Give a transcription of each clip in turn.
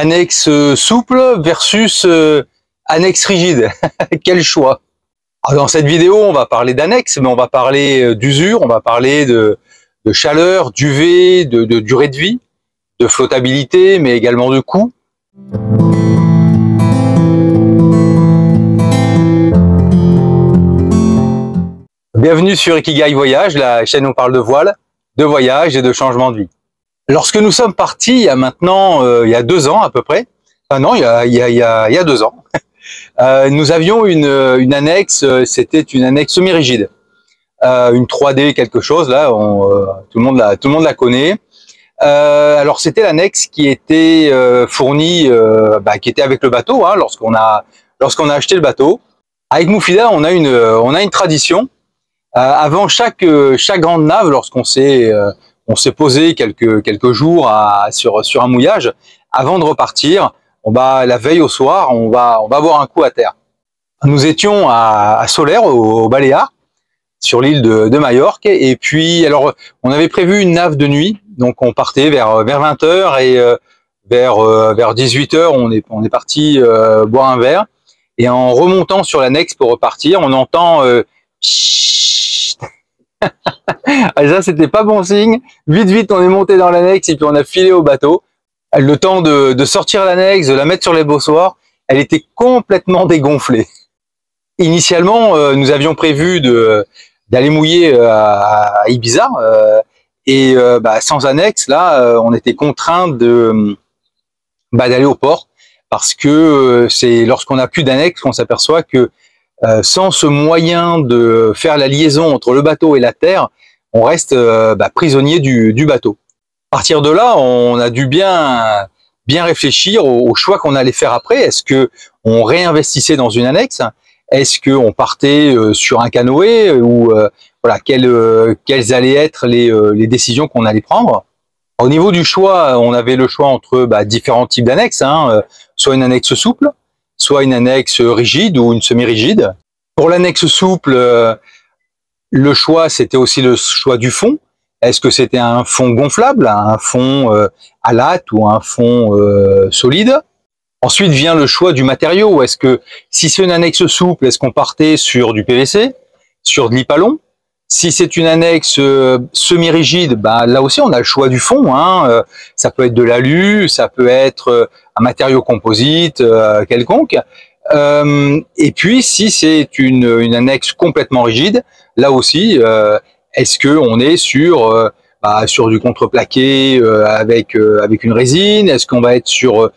Annexe souple versus annexe rigide. Quel choix? Alors, dans cette vidéo, on va parler d'annexe, mais on va parler d'usure, on va parler de chaleur, d'UV, de durée de vie, de flottabilité, mais également de coût. Bienvenue sur Ikigai Voyage, la chaîne où on parle de voile, de voyage et de changement de vie. Lorsque nous sommes partis, il y a maintenant, il y a 2 ans à peu près, enfin non, il y a 2 ans, nous avions une annexe, c'était une annexe semi-rigide, une 3D quelque chose, là, tout le monde la connaît. Alors c'était l'annexe qui était fournie, qui était avec le bateau, hein, lorsqu'on a acheté le bateau. Avec Moufida, on a une tradition. Avant chaque grande nave, lorsqu'on s'est posé quelques jours sur un mouillage, avant de repartir, la veille au soir, on va boire un coup à terre. Nous étions à Solaire, au Baléares, sur l'île de Majorque, et puis alors on avait prévu une nave de nuit, donc on partait vers 20 h et vers 18 h on est parti boire un verre, et en remontant sur l'annexe pour repartir, on entend ah, ça c'était pas bon signe. Vite on est monté dans l'annexe et puis on a filé au bateau. Le temps de sortir l'annexe, de la mettre sur les bossoirs, elle était complètement dégonflée. Initialement, nous avions prévu d'aller mouiller à Ibiza, et sans annexe, là, on était contraint d'aller au port, parce que c'est lorsqu'on n'a plus d'annexe qu'on s'aperçoit que sans ce moyen de faire la liaison entre le bateau et la terre, on reste prisonnier du bateau. À partir de là, on a dû bien réfléchir au choix qu'on allait faire après. Est-ce que on réinvestissait dans une annexe? Est-ce que on partait sur un canoë? Ou voilà, quelles allaient être les décisions qu'on allait prendre? Au niveau du choix, on avait le choix entre différents types d'annexes, hein, soit une annexe souple, soit une annexe rigide ou une semi-rigide. Pour l'annexe souple, le choix, c'était aussi le choix du fond. Est-ce que c'était un fond gonflable, un fond à latte ou un fond solide? Ensuite vient le choix du matériau. Est-ce que, si c'est une annexe souple, est-ce qu'on partait sur du PVC, sur de l'hypalon? Si c'est une annexe semi-rigide, là aussi on a le choix du fond, hein. Ça peut être de l'alu, ça peut être un matériau composite quelconque. Et puis si c'est une annexe complètement rigide, là aussi, est-ce que on est sur du contreplaqué avec une résine? Est-ce qu'on va être sur,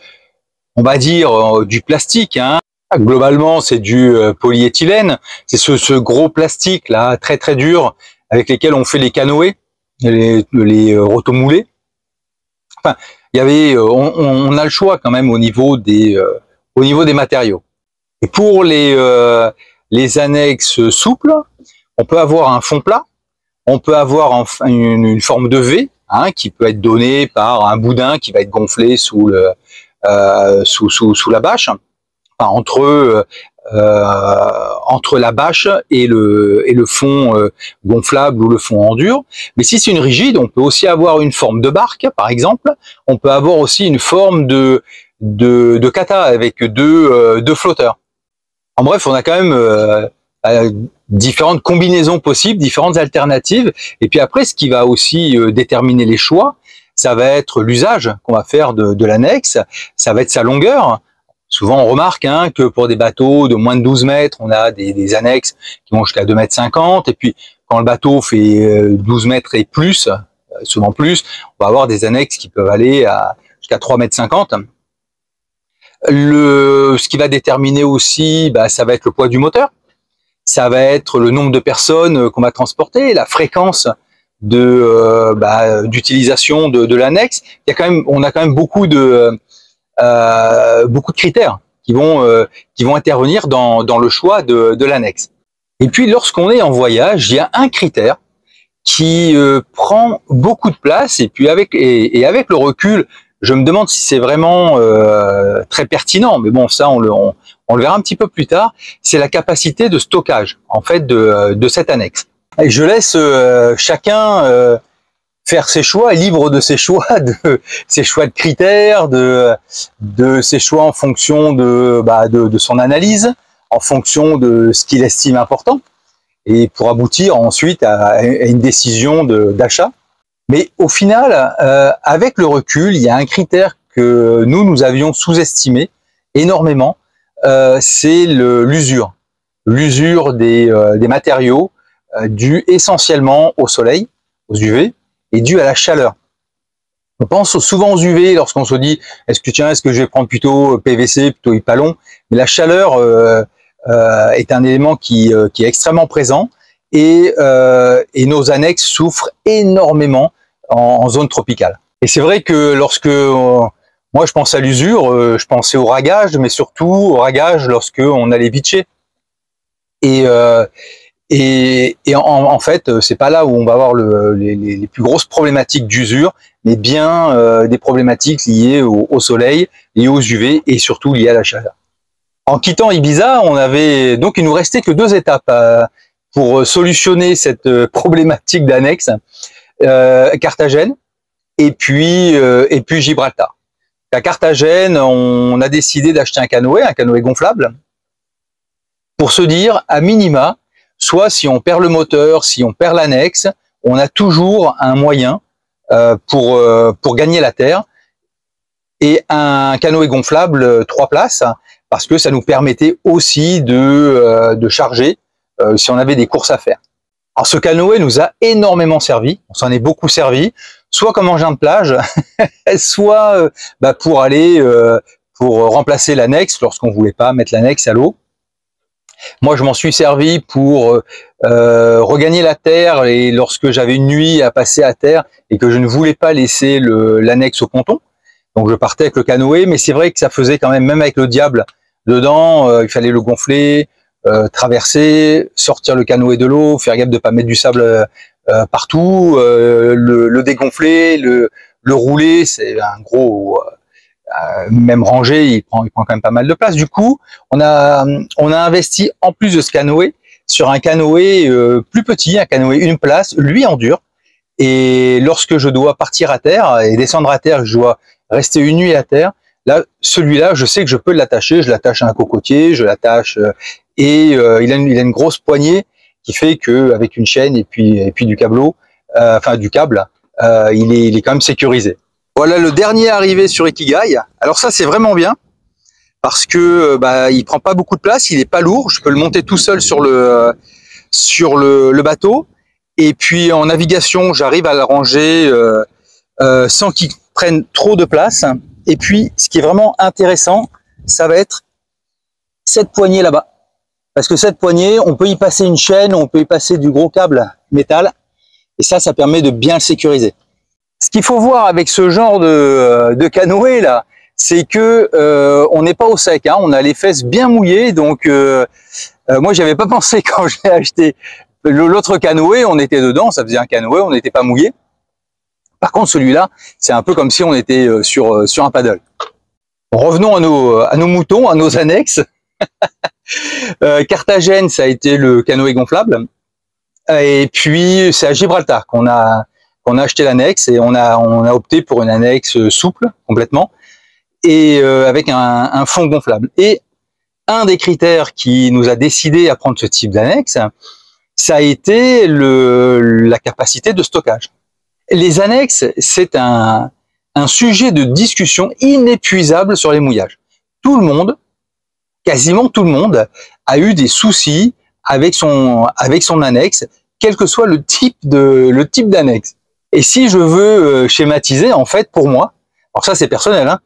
on va dire, du plastique, hein? Globalement, c'est du polyéthylène. C'est ce gros plastique là, très très dur, avec lesquels on fait les canoës, les rotomoulés. Enfin, il y avait, on a le choix quand même au niveau des matériaux. Et pour les annexes souples, on peut avoir un fond plat, on peut avoir une forme de V, hein, qui peut être donnée par un boudin qui va être gonflé sous la bâche. Enfin, entre la bâche et le fond gonflable ou le fond en dur. Mais si c'est une rigide, on peut aussi avoir une forme de barque, par exemple. On peut avoir aussi une forme de kata avec deux flotteurs. En bref, on a quand même différentes combinaisons possibles, différentes alternatives. Et puis après, ce qui va aussi déterminer les choix, ça va être l'usage qu'on va faire de l'annexe, ça va être sa longueur. Souvent, on remarque que pour des bateaux de moins de 12 mètres, on a des annexes qui vont jusqu'à 2,50 m. Et puis, quand le bateau fait 12 mètres et plus, souvent plus, on va avoir des annexes qui peuvent aller jusqu'à 3,50 m. Ce qui va déterminer aussi, ça va être le poids du moteur. Ça va être le nombre de personnes qu'on va transporter, la fréquence d'utilisation de l'annexe. On a quand même beaucoup de critères qui vont intervenir dans le choix de l'annexe. Et puis lorsqu'on est en voyage, il y a un critère qui prend beaucoup de place, et puis avec le recul, je me demande si c'est vraiment très pertinent, mais bon, ça on le verra un petit peu plus tard. C'est la capacité de stockage en fait de cette annexe. Et je laisse chacun faire ses choix, libre de ses choix, de ses choix de critères, de ses choix en fonction de son analyse, en fonction de ce qu'il estime important, et pour aboutir ensuite à une décision d'achat. Mais au final, avec le recul, il y a un critère que nous avions sous-estimé énormément, c'est l'usure. L'usure des matériaux due essentiellement au soleil, aux UV, et due à la chaleur. On pense souvent aux UV lorsqu'on se dit est-ce que je vais prendre plutôt PVC, plutôt Hypalon, mais la chaleur est un élément qui est extrêmement présent, et nos annexes souffrent énormément en zone tropicale. Et c'est vrai que lorsque moi je pense à l'usure, je pensais au ragage, mais surtout au ragage lorsque on allait bitcher. Et en fait, c'est pas là où on va avoir les plus grosses problématiques d'usure, mais bien des problématiques liées au soleil, liées aux UV et surtout liées à la chaleur. En quittant Ibiza, donc il nous restait que 2 étapes pour solutionner cette problématique d'annexe. Carthagène et puis Gibraltar. À Carthagène, on a décidé d'acheter un canoë gonflable, pour se dire, à minima, soit si on perd le moteur, si on perd l'annexe, on a toujours un moyen pour gagner la terre, et un canoë gonflable 3 places, parce que ça nous permettait aussi de charger si on avait des courses à faire. Alors ce canoë nous a énormément servi, on s'en est beaucoup servi, soit comme engin de plage, soit pour aller pour remplacer l'annexe lorsqu'on voulait pas mettre l'annexe à l'eau. Moi je m'en suis servi pour regagner la terre, et lorsque j'avais une nuit à passer à terre et que je ne voulais pas laisser l'annexe au ponton, donc je partais avec le canoë, mais c'est vrai que ça faisait quand même avec le diable dedans, il fallait le gonfler, traverser, sortir le canoë de l'eau, faire gaffe de pas mettre du sable partout, le dégonfler, le rouler, c'est un gros, même rangé, il prend quand même pas mal de place. Du coup, on a investi en plus de ce canoë sur un canoë plus petit, un canoë 1 place, lui en dur. Et lorsque je dois partir à terre et descendre à terre, je dois rester une nuit à terre. Là, celui-là, je sais que je peux l'attacher. Je l'attache à un cocotier, je l'attache et il a une grosse poignée qui fait que avec une chaîne et puis du câbleau, du câble, il est quand même sécurisé. Voilà le dernier arrivé sur Ikigai. Alors ça, c'est vraiment bien parce que il prend pas beaucoup de place, il est pas lourd. Je peux le monter tout seul sur le bateau. Et puis en navigation, j'arrive à le ranger sans qu'il prenne trop de place. Et puis, ce qui est vraiment intéressant, ça va être cette poignée là-bas. Parce que cette poignée, on peut y passer une chaîne, on peut y passer du gros câble métal. Et ça permet de bien le sécuriser. Ce qu'il faut voir avec ce genre de canoë là, c'est que on n'est pas au sec, hein, on a les fesses bien mouillées. Donc moi, j'avais pas pensé quand j'ai acheté l'autre canoë, on était dedans, ça faisait un canoë, on n'était pas mouillé. Par contre, celui-là, c'est un peu comme si on était sur un paddle. Revenons à nos moutons, à nos annexes. Carthagène, ça a été le canoë gonflable. Et puis, c'est à Gibraltar qu'on a acheté l'annexe, et on a opté pour une annexe souple, complètement, et avec un fond gonflable. Et un des critères qui nous a décidé à prendre ce type d'annexe, ça a été la capacité de stockage. Les annexes, c'est un sujet de discussion inépuisable sur les mouillages. Tout le monde, quasiment tout le monde, a eu des soucis avec son annexe, quel que soit le type d'annexe. Et si je veux schématiser, en fait, pour moi, alors ça c'est personnel, hein,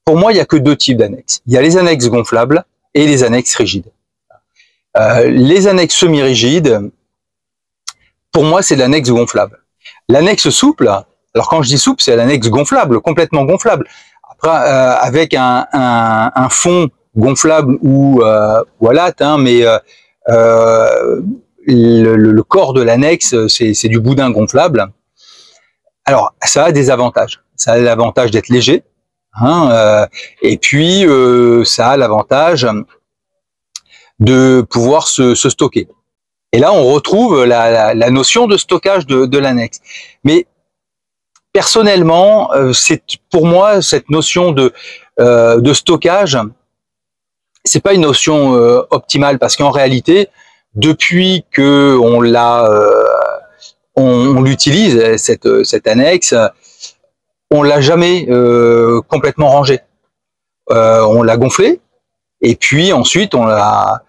pour moi il n'y a que 2 types d'annexes. Il y a les annexes gonflables et les annexes rigides. Les annexes semi-rigides, pour moi c'est l'annexe gonflable. L'annexe souple, alors quand je dis souple, c'est l'annexe gonflable, complètement gonflable. Après, avec un fond gonflable ou à latte, hein, mais le corps de l'annexe, c'est du boudin gonflable. Alors, ça a des avantages. Ça a l'avantage d'être léger, hein, et puis ça a l'avantage de pouvoir se stocker. Et là, on retrouve la notion de stockage de l'annexe. Mais personnellement, c'est pour moi cette notion de stockage, c'est pas une notion optimale parce qu'en réalité, depuis que on l'utilise cette annexe, on l'a jamais complètement rangée. On l'a gonflée et puis ensuite on la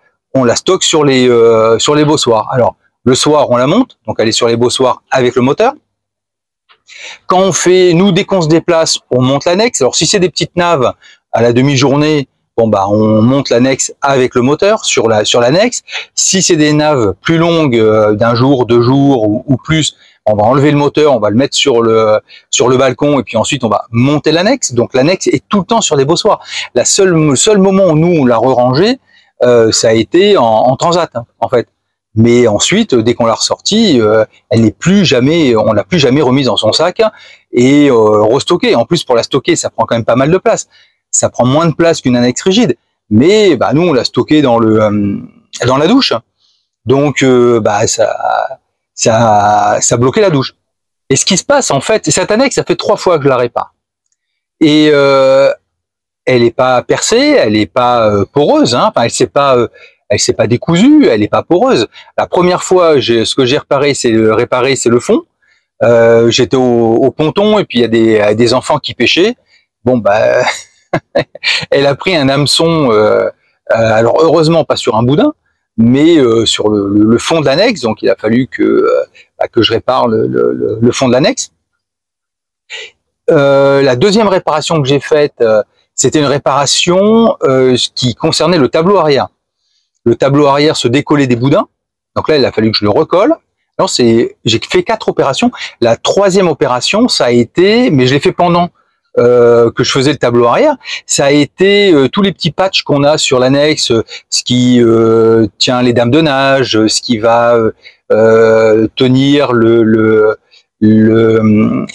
stocke sur les bossoirs. Alors le soir on la monte, donc elle est sur les bossoirs avec le moteur. Quand on fait, nous dès qu'on se déplace, on monte l'annexe. Alors si c'est des petites naves à la demi-journée, bon bah on monte l'annexe avec le moteur sur l'annexe. Si c'est des naves plus longues d'un jour, 2 jours ou plus, on va enlever le moteur, on va le mettre sur le balcon et puis ensuite on va monter l'annexe. Donc l'annexe est tout le temps sur les bossoirs. Le seul moment où nous on l'a re-rangé, ça a été en transat en fait. Mais ensuite, dès qu'on l'a ressortie, elle n'est plus jamais, on l'a plus jamais remise dans son sac et restockée. En plus, pour la stocker, ça prend quand même pas mal de place. Ça prend moins de place qu'une annexe rigide. Mais bah, nous, on l'a stockée dans la douche. Donc, bah, ça bloquait la douche. Et ce qui se passe, en fait, cette annexe, ça fait 3 fois que je la répare. Et elle n'est pas percée, elle n'est pas poreuse. Hein. Enfin, elle s'est pas décousue, elle n'est pas poreuse. La première fois, ce que j'ai réparé, c'est le fond. J'étais au ponton et puis il y a des enfants qui pêchaient. Bon bah, elle a pris un hameçon. Alors heureusement pas sur un boudin, mais sur le fond de l'annexe. Donc il a fallu que je répare le fond de l'annexe. La deuxième réparation que j'ai faite, c'était une réparation qui concernait le tableau arrière. Le tableau arrière se décollait des boudins. Donc là, il a fallu que je le recolle. Alors j'ai fait 4 opérations. La 3e opération, ça a été, mais je l'ai fait pendant que je faisais le tableau arrière, ça a été tous les petits patchs qu'on a sur l'annexe, ce qui tient les dames de nage, ce qui va tenir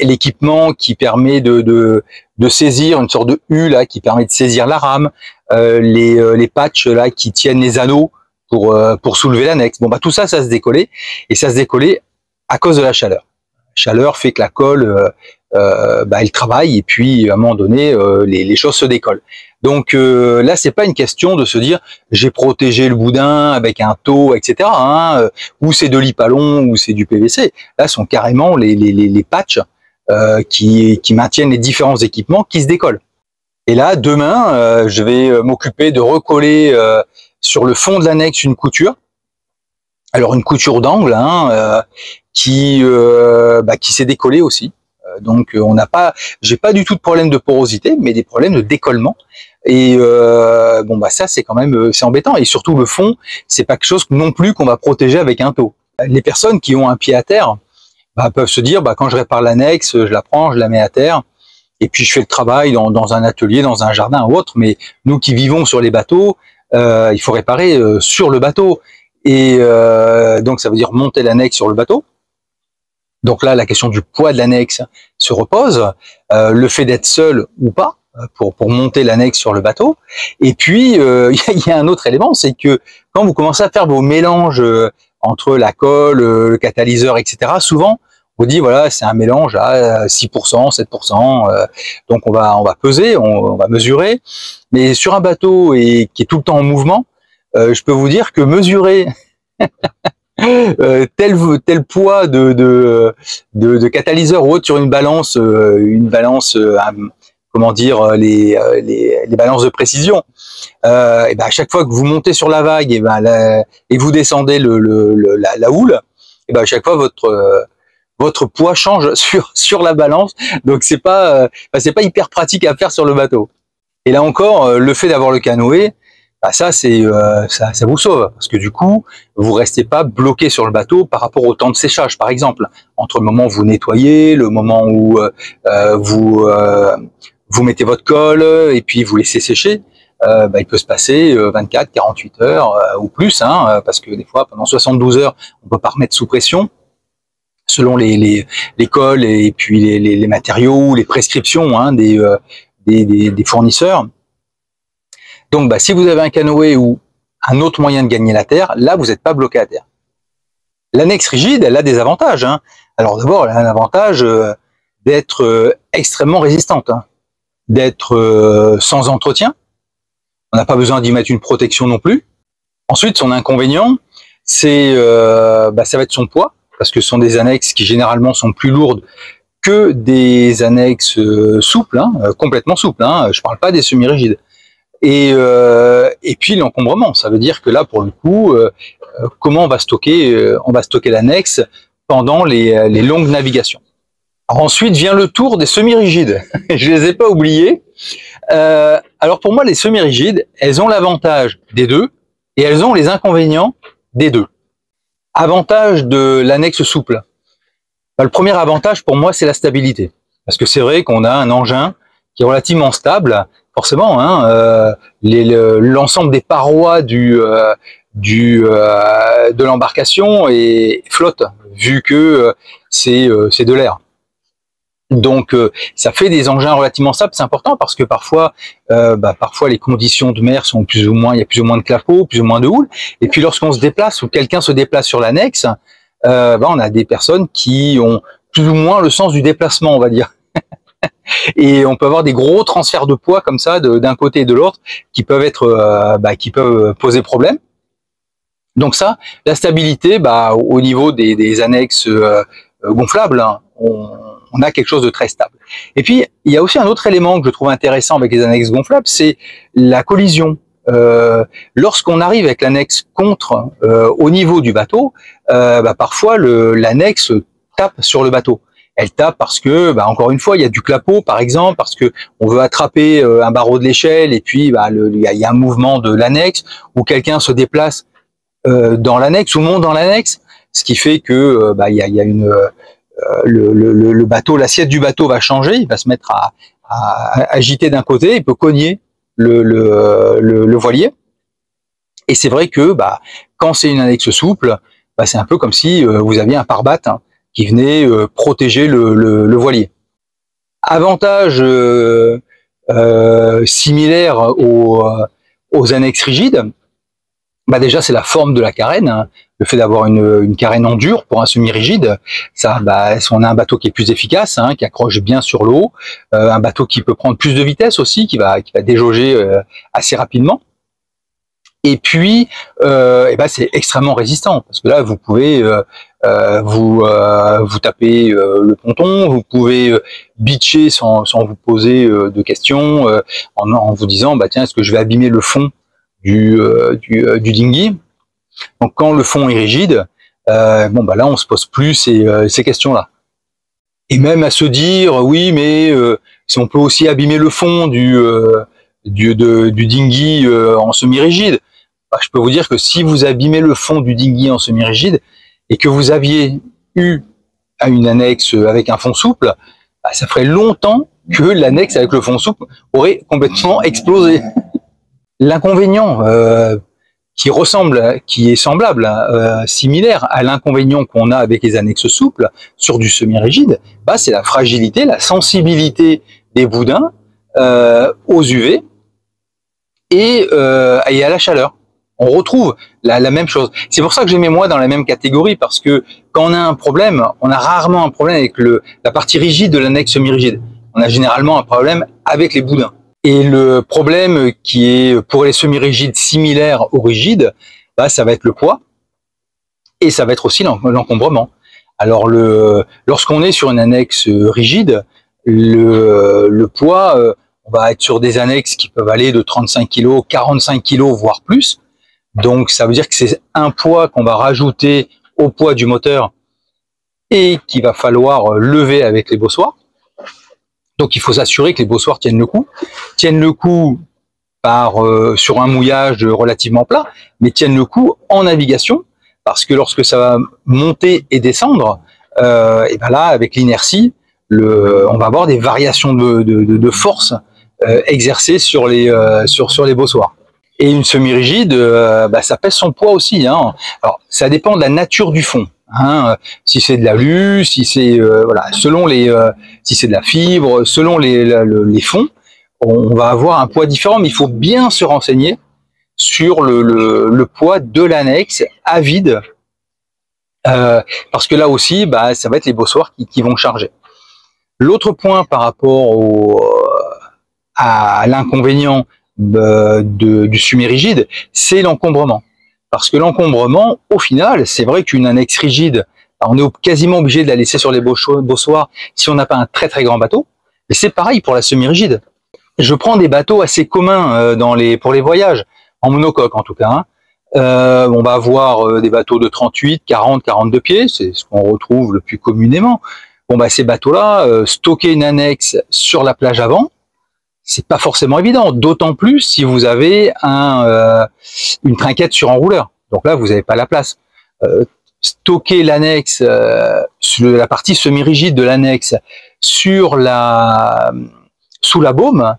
l'équipement qui permet de saisir une sorte de U là, qui permet de saisir la rame, les patchs là qui tiennent les anneaux pour soulever l'annexe. Bon bah tout ça, ça se décollait et ça se décollait à cause de la chaleur. La chaleur fait que la colle, elle travaille et puis à un moment donné, les choses se décollent. Donc là, c'est pas une question de se dire j'ai protégé le boudin avec un taux, etc. Hein, ou c'est de l'hypalon ou c'est du PVC. Là, sont carrément les patchs qui maintiennent les différents équipements qui se décollent. Et là, demain, je vais m'occuper de recoller sur le fond de l'annexe une couture. Alors une couture d'angle hein, qui s'est décollée aussi. Donc j'ai pas du tout de problème de porosité, mais des problèmes de décollement. Et ça c'est quand même c'est embêtant. Et surtout le fond, c'est pas quelque chose non plus qu'on va protéger avec un taux. Les personnes qui ont un pied à terre peuvent se dire quand je répare l'annexe, je la prends, je la mets à terre, et puis je fais le travail dans un atelier, dans un jardin ou autre. Mais nous qui vivons sur les bateaux, il faut réparer sur le bateau. Et donc ça veut dire monter l'annexe sur le bateau. Donc là, la question du poids de l'annexe se repose, le fait d'être seul ou pas pour monter l'annexe sur le bateau. Et puis il y a un autre élément, c'est que quand vous commencez à faire vos mélanges entre la colle, le catalyseur, etc., souvent on vous dit voilà, c'est un mélange à 6%, 7%. Donc on va peser, on va mesurer. Mais sur un bateau qui est tout le temps en mouvement, je peux vous dire que mesurer tel poids de catalyseur ou autre sur une balance, comment dire, les balances de précision. Et à chaque fois que vous montez sur la vague et vous descendez la houle, et à chaque fois votre poids change sur la balance. Donc c'est pas hyper pratique à faire sur le bateau. Et là encore, le fait d'avoir le canoë, ça vous sauve, parce que du coup, vous restez pas bloqué sur le bateau par rapport au temps de séchage, par exemple. Entre le moment où vous nettoyez, le moment où vous mettez votre colle et puis vous laissez sécher, il peut se passer 24, 48 heures ou plus, hein, parce que des fois, pendant 72 heures, on peut pas remettre sous pression, selon les colles et puis les matériaux, les prescriptions hein, des fournisseurs. Donc, si vous avez un canoë ou un autre moyen de gagner la terre, là, vous n'êtes pas bloqué à terre. L'annexe rigide, elle a des avantages. Hein. Alors d'abord, elle a un avantage d'être extrêmement résistante, hein, d'être sans entretien. On n'a pas besoin d'y mettre une protection non plus. Ensuite, son inconvénient, c'est ça va être son poids, parce que ce sont des annexes qui généralement sont plus lourdes que des annexes souples, hein, complètement souples. Hein, je parle pas des semi-rigides. Et puis l'encombrement, ça veut dire que là, pour le coup, comment on va stocker l'annexe pendant les longues navigations. Alors ensuite vient le tour des semi-rigides. Je les ai pas oubliés. Alors pour moi, les semi-rigides, elles ont l'avantage des deux et elles ont les inconvénients des deux. Avantage de l'annexe souple. Le premier avantage pour moi, c'est la stabilité. Parce que c'est vrai qu'on a un engin qui est relativement stable. Forcément, hein, l'ensemble des parois de l'embarcation flotte, vu que c'est de l'air. Donc ça fait des engins relativement stables, c'est important parce que parfois les conditions de mer sont plus ou moins, il y a plus ou moins de clapots, plus ou moins de houle, et puis lorsqu'on se déplace ou quelqu'un se déplace sur l'annexe, on a des personnes qui ont plus ou moins le sens du déplacement, on va dire. Et on peut avoir des gros transferts de poids comme ça d'un côté et de l'autre qui peuvent poser problème. Donc ça, la stabilité, au niveau des annexes gonflables, hein, on a quelque chose de très stable. Et puis, il y a aussi un autre élément que je trouve intéressant avec les annexes gonflables, c'est la collision. Lorsqu'on arrive avec l'annexe contre au niveau du bateau, parfois l'annexe tape sur le bateau. Elle tape parce que, encore une fois, il y a du clapot, par exemple, parce que on veut attraper un barreau de l'échelle et puis il y a un mouvement de l'annexe ou quelqu'un se déplace dans l'annexe ou monte dans l'annexe, ce qui fait que il y a une le bateau, l'assiette du bateau va changer, il va se mettre à agiter d'un côté, il peut cogner le voilier. Et c'est vrai que quand c'est une annexe souple, c'est un peu comme si vous aviez un pare-batte, hein, qui venait protéger le voilier. Avantage similaire aux annexes rigides, déjà c'est la forme de la carène, hein. Le fait d'avoir une carène en dur pour un semi-rigide, ça, on a un bateau qui est plus efficace, hein, qui accroche bien sur l'eau, un bateau qui peut prendre plus de vitesse aussi, qui va déjauger assez rapidement. Et puis, c'est extrêmement résistant parce que là, vous pouvez vous taper le ponton, vous pouvez beacher sans vous poser de questions, en vous disant tiens, est-ce que je vais abîmer le fond du dinghy? Donc quand le fond est rigide, là on se pose plus ces questions-là. Et même à se dire oui, mais si on peut aussi abîmer le fond du dinghy en semi-rigide, je peux vous dire que si vous abîmez le fond du dinghy en semi-rigide et que vous aviez eu une annexe avec un fond souple, ça ferait longtemps que l'annexe avec le fond souple aurait complètement explosé. L'inconvénient qui est semblable, similaire à l'inconvénient qu'on a avec les annexes souples sur du semi-rigide, c'est la fragilité, la sensibilité des boudins aux UV et à la chaleur. On retrouve la même chose. C'est pour ça que je les mets moi dans la même catégorie, parce que quand on a un problème, on a rarement un problème avec la partie rigide de l'annexe semi-rigide. On a généralement un problème avec les boudins. Et le problème qui est pour les semi-rigides similaires aux rigides, ça va être le poids et ça va être aussi l'encombrement. Alors lorsqu'on est sur une annexe rigide, le poids, on va être sur des annexes qui peuvent aller de 35 kg, 45 kg, voire plus. Donc ça veut dire que c'est un poids qu'on va rajouter au poids du moteur et qu'il va falloir lever avec les bossoirs. Donc il faut s'assurer que les bossoirs tiennent le coup sur un mouillage relativement plat, mais tiennent le coup en navigation, parce que lorsque ça va monter et descendre, là avec l'inertie, on va avoir des variations de force exercées sur les bossoirs. Et une semi-rigide, ça pèse son poids aussi, hein. Alors ça dépend de la nature du fond. Hein, si c'est de l'alu, si c'est selon si c'est de la fibre, selon les fonds, on va avoir un poids différent, mais il faut bien se renseigner sur le poids de l'annexe à vide, parce que là aussi, ça va être les bossoirs qui vont charger. L'autre point par rapport à l'inconvénient du semi-rigide, c'est l'encombrement. Parce que l'encombrement, au final, c'est vrai qu'une annexe rigide, on est quasiment obligé de la laisser sur les bossoirs si on n'a pas un très très grand bateau. Et c'est pareil pour la semi-rigide. Je prends des bateaux assez communs pour les voyages, en monocoque en tout cas. Hein. On va avoir des bateaux de 38, 40, 42 pieds, c'est ce qu'on retrouve le plus communément. Bon bah ces bateaux-là, stocker une annexe sur la plage avant, c'est pas forcément évident, d'autant plus si vous avez une trinquette sur enrouleur. Donc là, vous n'avez pas la place. Stocker l'annexe, la partie semi-rigide de l'annexe sous la baume,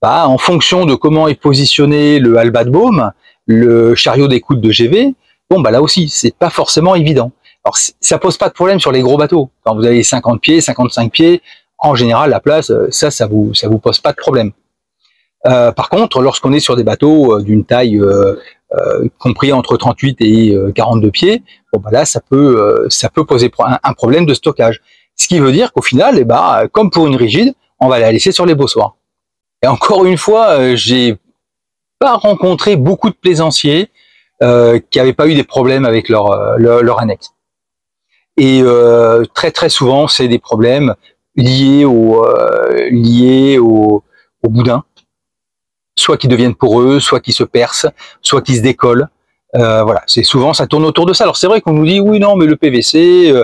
bah, en fonction de comment est positionné le halba de baume, le chariot d'écoute de GV, bon bah là aussi, c'est pas forcément évident. Alors ça pose pas de problème sur les gros bateaux. Quand vous avez 50 pieds, 55 pieds, en général, la place, ça vous pose pas de problème. Par contre, lorsqu'on est sur des bateaux d'une taille compris entre 38 et 42 pieds, bon bah là, ça peut poser un problème de stockage. Ce qui veut dire qu'au final, eh ben, comme pour une rigide, on va la laisser sur les bossoirs. Et encore une fois, j'ai pas rencontré beaucoup de plaisanciers qui n'avaient pas eu des problèmes avec leur annexe. Et très très souvent, c'est des problèmes liés au boudin, soit qui deviennent poreux, soit qui se percent, soit qui se décollent. Voilà, c'est souvent ça tourne autour de ça. Alors c'est vrai qu'on nous dit oui non mais le PVC,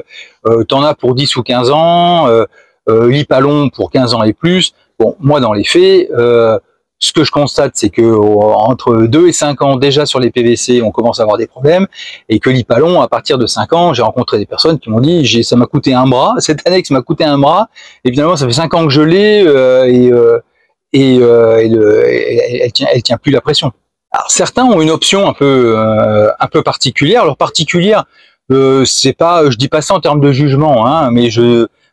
t'en as pour 10 ou 15 ans, l'Hypalon pour 15 ans et plus. Bon, moi dans les faits, ce que je constate, c'est que entre 2 et 5 ans déjà sur les PVC, on commence à avoir des problèmes, et que l'Hypalon, à partir de 5 ans, j'ai rencontré des personnes qui m'ont dit ça m'a coûté un bras, cette annexe m'a coûté un bras, et finalement ça fait 5 ans que je l'ai, elle tient plus la pression. Alors certains ont une option un peu particulière. Alors particulière, c'est pas, je dis pas ça en termes de jugement, hein, mais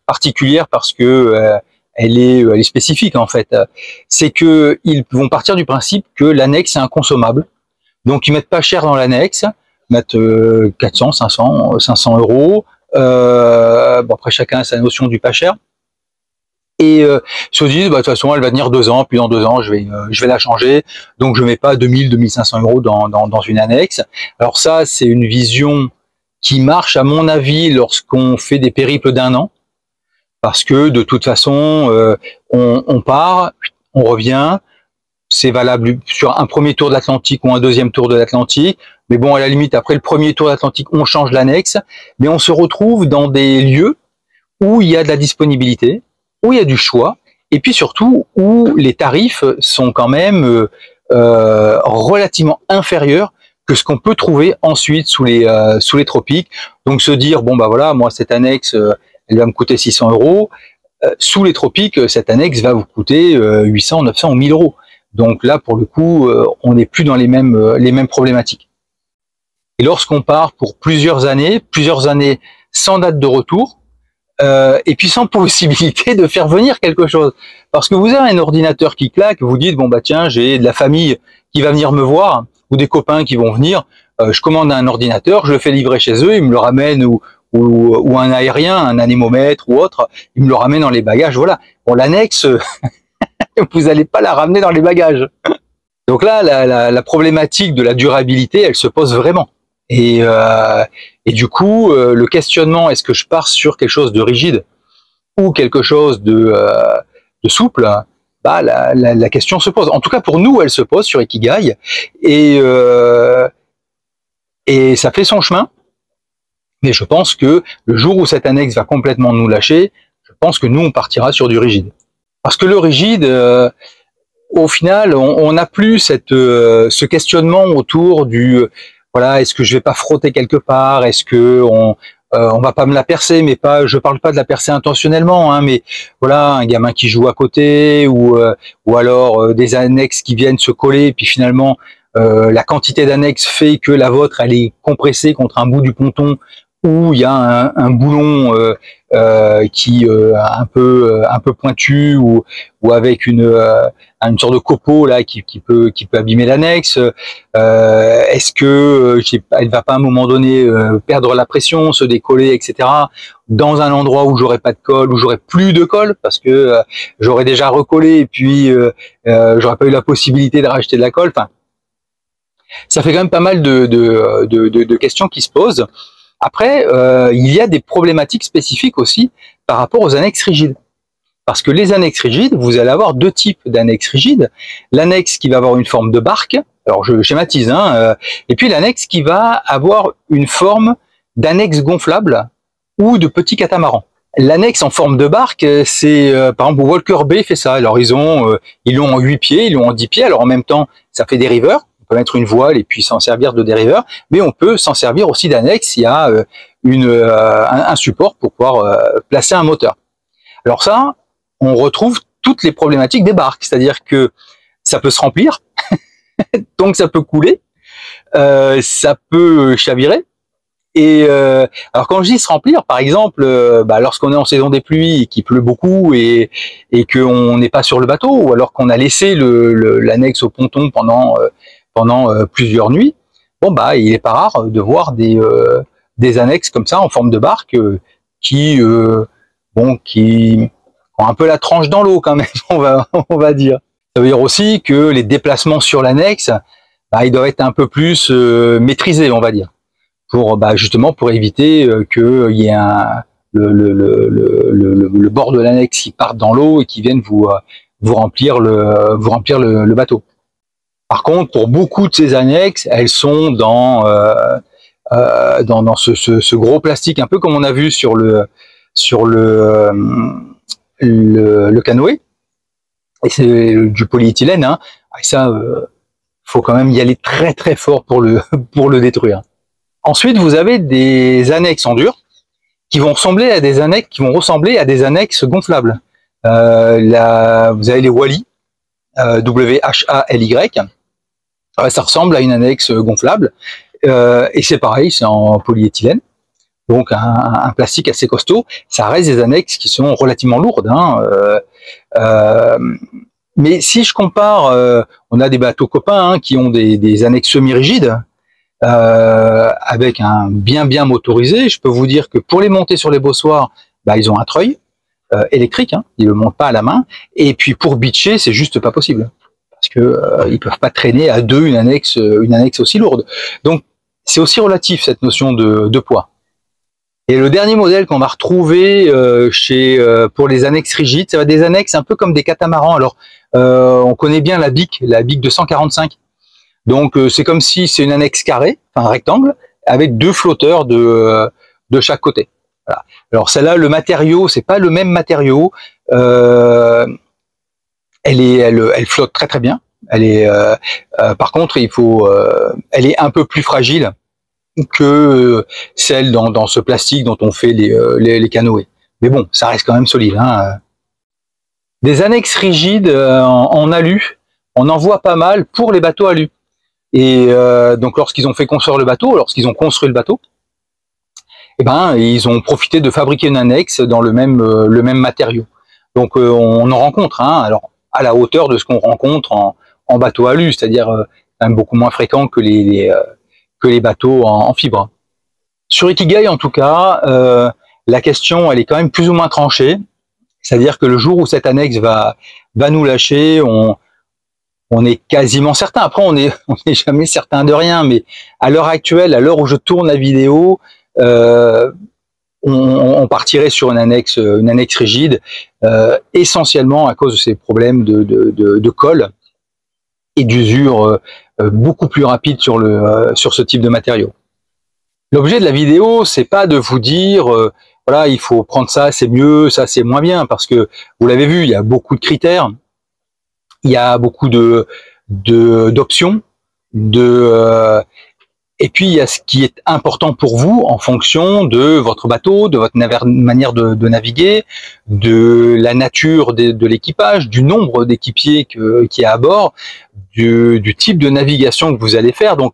particulière parce que elle est spécifique en fait. C'est que ils vont partir du principe que l'annexe est inconsommable, donc ils mettent pas cher dans l'annexe, ils mettent 400, 500 euros. Bon après chacun a sa notion du pas cher. Et se disent bah, de toute façon elle va tenir 2 ans, puis dans 2 ans je vais la changer, donc je mets pas 2000, 2500 euros dans une annexe. Alors ça c'est une vision qui marche à mon avis lorsqu'on fait des périples d'1 an, parce que de toute façon on part, on revient, c'est valable sur un premier tour de l'Atlantique ou un deuxième tour de l'Atlantique, mais bon à la limite après le premier tour de l'Atlantique on change l'annexe, mais on se retrouve dans des lieux où il y a de la disponibilité, où il y a du choix, et puis surtout où les tarifs sont quand même relativement inférieurs que ce qu'on peut trouver ensuite sous les tropiques. Donc se dire bon bah voilà, moi cette annexe elle va me coûter 600 euros, sous les tropiques cette annexe va vous coûter 800, 900 ou 1000 euros. Donc là pour le coup on n'est plus dans les mêmes problématiques. Et lorsqu'on part pour plusieurs années sans date de retour, et puis sans possibilité de faire venir quelque chose. Parce que vous avez un ordinateur qui claque, vous dites, bon bah tiens, j'ai de la famille qui va venir me voir, ou des copains qui vont venir, je commande un ordinateur, je le fais livrer chez eux, ils me le ramènent, ou un aérien, un anémomètre ou autre, ils me le ramènent dans les bagages, voilà. Bon, l'annexe, vous n'allez pas la ramener dans les bagages. Donc là, la problématique de la durabilité, elle se pose vraiment. Et du coup, le questionnement, est-ce que je pars sur quelque chose de rigide ou quelque chose de souple, bah, la question se pose. En tout cas, pour nous, elle se pose sur Ikigai, et ça fait son chemin. Mais je pense que le jour où cette annexe va complètement nous lâcher, je pense que nous, on partira sur du rigide. Parce que le rigide, au final, on n'a plus ce questionnement autour du voilà, est-ce que je vais pas frotter quelque part, est-ce que on va pas me la percer, mais pas, je parle pas de la percer intentionnellement, hein, mais voilà, un gamin qui joue à côté, ou alors des annexes qui viennent se coller, puis finalement la quantité d'annexes fait que la vôtre elle est compressée contre un bout du ponton où il y a un boulon un peu pointu ou avec une sorte de copeau là qui peut abîmer l'annexe. Est-ce que elle va pas à un moment donné perdre la pression, se décoller, etc. dans un endroit où j'aurais pas de colle, où j'aurais plus de colle parce que j'aurais déjà recollé et puis j'aurais pas eu la possibilité de rajouter de la colle. Enfin, ça fait quand même pas mal de questions qui se posent. Après, il y a des problématiques spécifiques aussi par rapport aux annexes rigides. Parce que les annexes rigides, vous allez avoir deux types d'annexes rigides. L'annexe qui va avoir une forme de barque, alors je schématise, hein, et puis l'annexe qui va avoir une forme d'annexe gonflable ou de petit catamaran. L'annexe en forme de barque, c'est par exemple Walker Bay fait ça. Alors ils l'ont en 8 pieds, ils l'ont en 10 pieds. Alors en même temps, ça fait dériveur. On peut mettre une voile et puis s'en servir de dériveur, mais on peut s'en servir aussi d'annexe. Il y a un support pour pouvoir placer un moteur. Alors ça, on retrouve toutes les problématiques des barques, c'est-à-dire que ça peut se remplir, donc ça peut couler, ça peut chavirer. Et alors quand je dis se remplir, par exemple, lorsqu'on est en saison des pluies et qu'il pleut beaucoup et qu'on n'est pas sur le bateau, ou alors qu'on a laissé l'annexe au ponton pendant plusieurs nuits, il est pas rare de voir des annexes comme ça en forme de barque qui ont un peu la tranche dans l'eau quand même, on va dire. Ça veut dire aussi que les déplacements sur l'annexe, ils doivent être un peu plus maîtrisés, on va dire, justement pour éviter qu'il y ait le bord de l'annexe qui parte dans l'eau et qui vienne vous remplir le bateau. Par contre, pour beaucoup de ces annexes, elles sont dans ce gros plastique, un peu comme on a vu sur le canoë, et c'est du polyéthylène, hein. Et ça, faut quand même y aller très très fort pour le détruire. Ensuite, vous avez des annexes en dur qui vont ressembler à des annexes gonflables. Vous avez les Wally, W-H-A-L-Y. Ça ressemble à une annexe gonflable, et c'est pareil, c'est en polyéthylène. Donc un plastique assez costaud. Ça reste des annexes qui sont relativement lourdes, hein. Mais si je compare, on a des bateaux copains qui ont des annexes semi-rigides avec un bien motorisé. Je peux vous dire que pour les monter sur les bossoirs, ils ont un treuil électrique, hein, ils le montent pas à la main. Et puis pour bitcher, c'est juste pas possible parce que ils peuvent pas traîner à deux une annexe aussi lourde. Donc c'est aussi relatif cette notion de poids. Et le dernier modèle qu'on va retrouver pour les annexes rigides, ça va être des annexes un peu comme des catamarans. Alors, on connaît bien la BIC 245. Donc, c'est comme si c'est une annexe carrée, enfin un rectangle, avec deux flotteurs de chaque côté. Voilà. Alors, celle-là, le matériau, c'est pas le même matériau. Elle flotte très très bien. Par contre, elle est un peu plus fragile que celle dans ce plastique dont on fait les canoës. Mais bon, ça reste quand même solide, hein. Des annexes rigides en alu, on en voit pas mal pour les bateaux alu. Et donc lorsqu'ils ont fait construire le bateau, ils ont profité de fabriquer une annexe dans le même matériau. Donc on en rencontre, hein, alors à la hauteur de ce qu'on rencontre en bateau alu, c'est-à-dire quand même beaucoup moins fréquent que les bateaux en fibre. Sur Ikigai, en tout cas, la question, elle est quand même plus ou moins tranchée. C'est-à-dire que le jour où cette annexe va nous lâcher, on est quasiment certain. Après, on n'est jamais certain de rien, mais à l'heure actuelle, à l'heure où je tourne la vidéo, on partirait sur une annexe rigide, essentiellement à cause de ces problèmes de colle et d'usure beaucoup plus rapide sur ce type de matériau. L'objet de la vidéo, c'est pas de vous dire voilà, il faut prendre ça, c'est mieux, ça c'est moins bien, parce que vous l'avez vu, il y a beaucoup de critères, il y a beaucoup d'options, et puis il y a ce qui est important pour vous en fonction de votre bateau, de votre manière de naviguer, de la nature de l'équipage, du nombre d'équipiers qui est à bord, du type de navigation que vous allez faire. Donc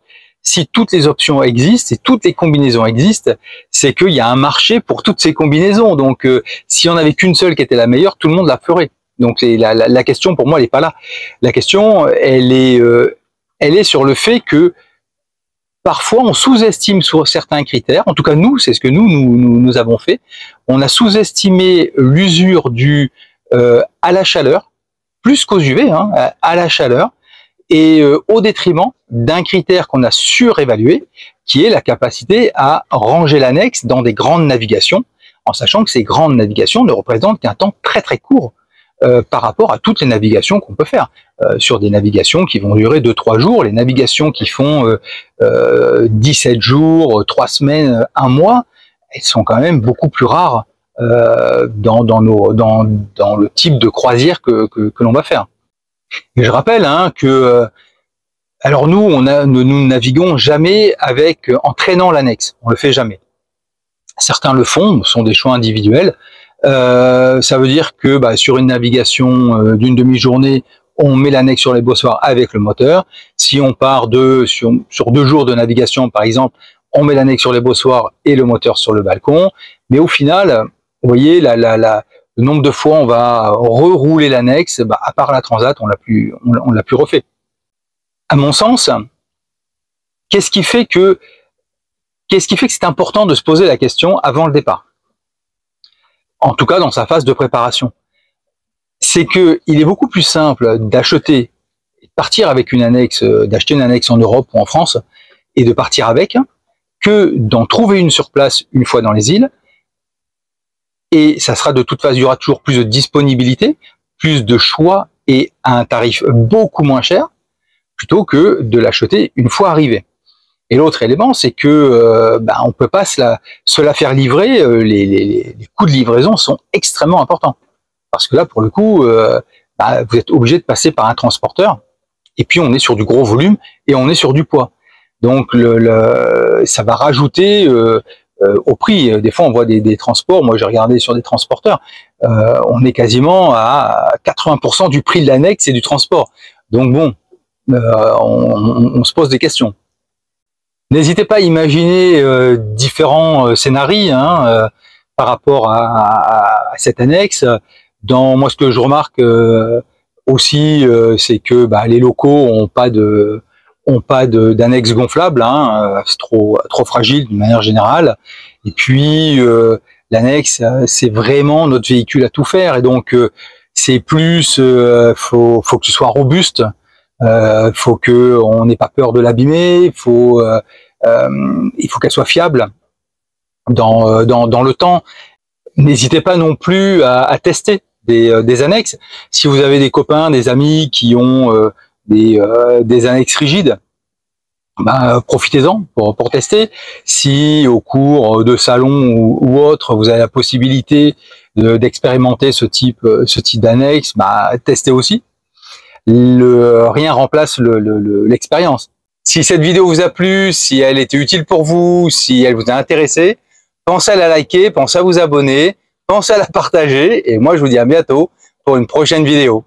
si toutes les options existent et toutes les combinaisons existent, c'est qu'il y a un marché pour toutes ces combinaisons. Donc, s'il n'y en avait qu'une seule qui était la meilleure, tout le monde la ferait. Donc, la question pour moi, elle n'est pas là. La question, elle est sur le fait que parfois, on sous-estime sur certains critères. En tout cas, nous, c'est ce que nous avons fait. On a sous-estimé l'usure due à la chaleur, plus qu'aux UV, hein, à la chaleur, et au détriment d'un critère qu'on a surévalué, qui est la capacité à ranger l'annexe dans des grandes navigations, en sachant que ces grandes navigations ne représentent qu'un temps très très court par rapport à toutes les navigations qu'on peut faire. Sur des navigations qui vont durer 2-3 jours, les navigations qui font 17 jours, 3 semaines, 1 mois, elles sont quand même beaucoup plus rares dans le type de croisière que l'on va faire. Et je rappelle hein, que alors nous naviguons jamais en traînant l'annexe, on le fait jamais. Certains le font, ce sont des choix individuels. Ça veut dire que sur une navigation d'une demi-journée, on met l'annexe sur les bossoirs avec le moteur. Si on part sur 2 jours de navigation, par exemple, on met l'annexe sur les bossoirs et le moteur sur le balcon. Mais au final, vous voyez, le nombre de fois on va rerouler l'annexe, à part la Transat, on l'a plus refait. À mon sens, qu'est-ce qui fait que c'est important de se poser la question avant le départ? En tout cas, dans sa phase de préparation. C'est que il est beaucoup plus simple d'acheter, partir avec une annexe, d'acheter une annexe en Europe ou en France et de partir avec, que d'en trouver une sur place une fois dans les îles. Et ça sera de toute façon, il y aura toujours plus de disponibilité, plus de choix et à un tarif beaucoup moins cher, plutôt que de l'acheter une fois arrivé. Et l'autre élément, c'est que on peut pas se la faire livrer. Les coûts de livraison sont extrêmement importants. Parce que là, pour le coup, vous êtes obligé de passer par un transporteur. Et puis, on est sur du gros volume et on est sur du poids. Donc, ça va rajouter au prix. Des fois, on voit des transports. Moi, j'ai regardé sur des transporteurs. On est quasiment à 80% du prix de l'annexe et du transport. Donc, bon, on se pose des questions. N'hésitez pas à imaginer différents scénarios par rapport à cette annexe. Moi, ce que je remarque aussi, c'est que les locaux ont pas d'annexe gonflable, c'est trop fragile d'une manière générale. Et puis l'annexe, c'est vraiment notre véhicule à tout faire, et donc c'est plus, faut que tu sois robuste. Faut que on n'ait pas peur de l'abîmer, il faut qu'elle soit fiable dans le temps. N'hésitez pas non plus à tester des annexes. Si vous avez des copains, des amis qui ont des annexes rigides, profitez-en pour tester. Si au cours de salon ou autre, vous avez la possibilité d'expérimenter ce type d'annexe, testez aussi. Rien remplace l'expérience. Si cette vidéo vous a plu, si elle était utile pour vous, si elle vous a intéressé, pensez à la liker, pensez à vous abonner, pensez à la partager, et moi je vous dis à bientôt pour une prochaine vidéo.